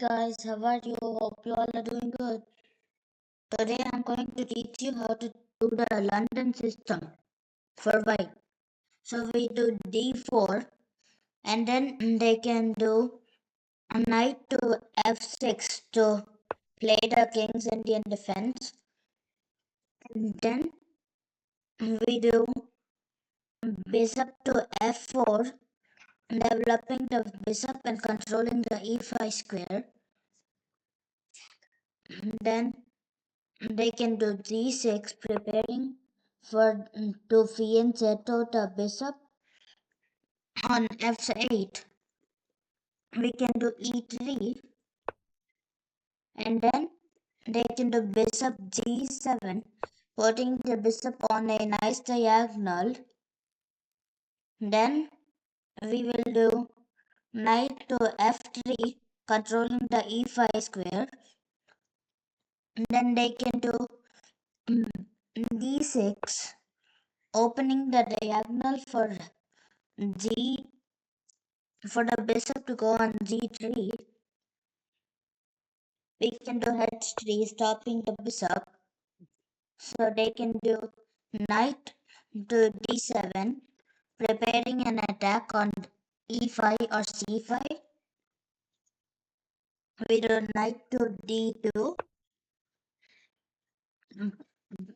guys, how are you? Hope you all are doing good. Today I'm going to teach you how to do the London system for white. So we do d4 and then they can do a knight to f6 to play the King's Indian defense. And then we do bishop to f4, developing the bishop and controlling the e5 square. Then they can do g6, preparing for to fianchetto the bishop. On f8, we can do e3, and then they can do bishop g7, putting the bishop on a nice diagonal. Then we will do knight to f3, controlling the e5 square. And then they can do d6, opening the diagonal for g for the bishop to go on g3. We can do h3, stopping the bishop. So they can do knight to d7, preparing an attack on e5 or c5. We do knight to d2,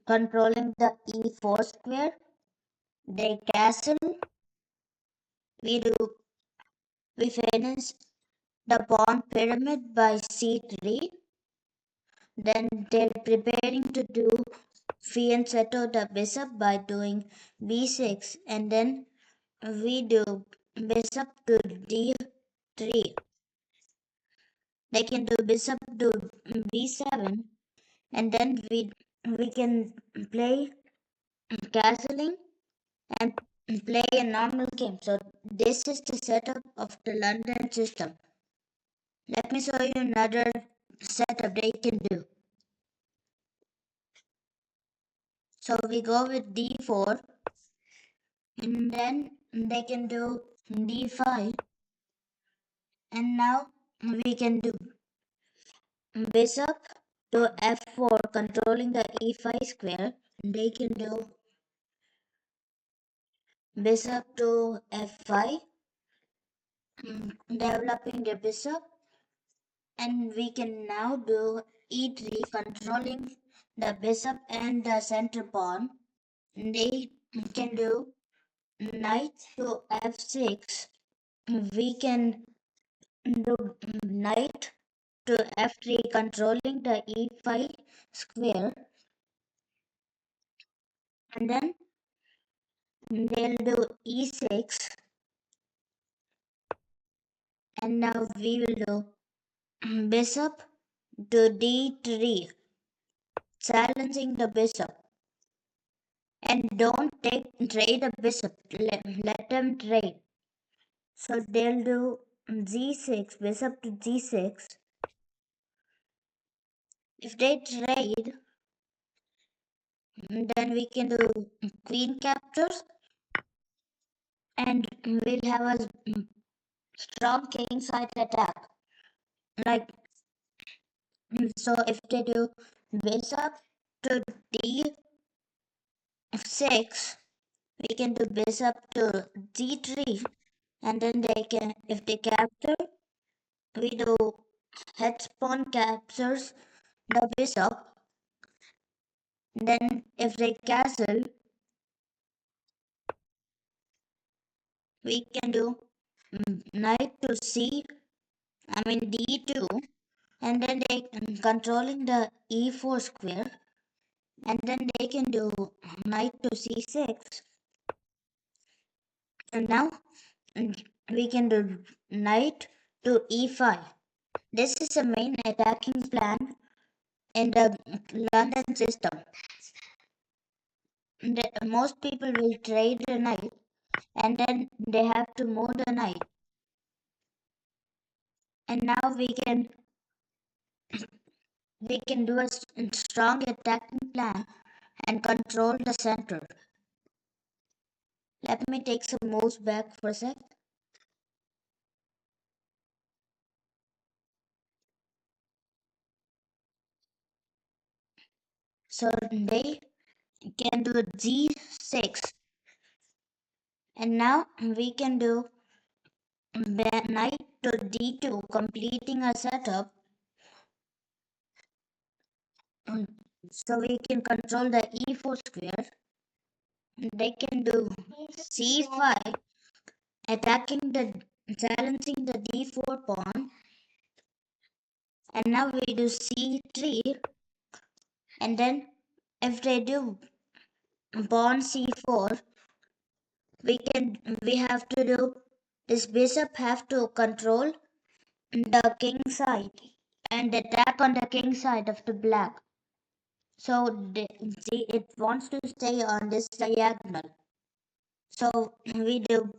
controlling the e4 square. They castle. We finish the pawn pyramid by c3. Then they're preparing to do fianchetto the bishop by doing b6, and then we do bishop to d3. They can do bishop to b7, and then we can play castling and play a normal game. So this is the setup of the London system. Let me show you another setup they can do. So we go with d4, and then they can do d5, and now we can do bishop to f4, controlling the e5 square. They can do bishop to f5, developing the bishop, and we can now do e3, controlling the bishop and the center pawn. They can do knight to f6. We can do knight to f3, controlling the e5 square, and then they'll do e6, and now we will do bishop to d3, challenging the bishop. And don't trade a bishop, let them trade. So they'll do g6, bishop to g6. If they trade, then we can do queen captures, and we'll have a strong king side attack. Like, so if they do bishop to d6, we can do bishop to g3, and then they can, if they capture, we do head pawn captures the bishop. Then if they castle, we can do knight to d2, and then they controlling the e4 square, and then they can do knight to c6, and now we can do knight to e5. This is the main attacking plan in the London system. Most people will trade the knight, and then they have to move the knight. And now we can do a strong attacking plan and control the center. Let me take some moves back for a sec. So they can do g6, and now we can do knight to d2, completing our setup. So we can control the e4 square. They can do c5, attacking the challenging the d4 pawn, and now we do c3, and then if they do pawn c4, we have to do this bishop have to control the king side and attack on the king side of the black. So it wants to stay on this diagonal. So we do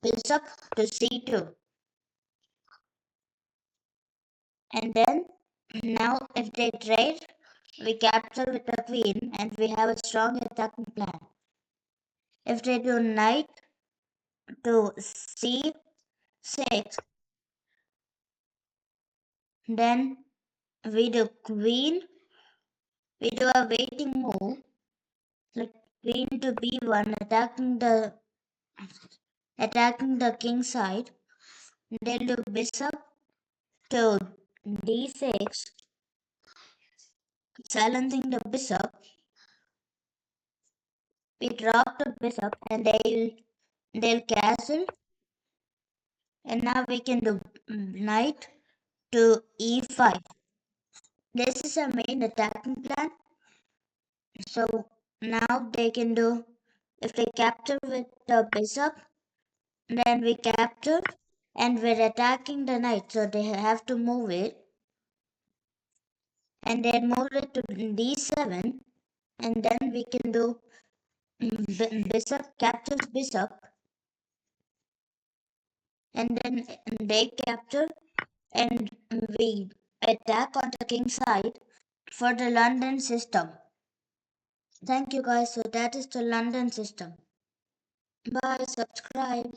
bishop to c2, and then now if they trade, we capture with the queen, and we have a strong attacking plan. If they do knight to c6, then we do queen. We do a waiting move, like queen to b1, attacking the king side. Then do bishop to d6, silencing the bishop. We drop the bishop, and they'll castle, and now we can do knight to e5. This is our main attacking plan. So now they can do, if they capture with the bishop, then we capture, and we're attacking the knight, so they have to move it, and then move it to d7, and then we can do bishop captures bishop, and then they capture, and we attack on the king side for the London system. Thank you guys. So that is the London system. Bye. Subscribe.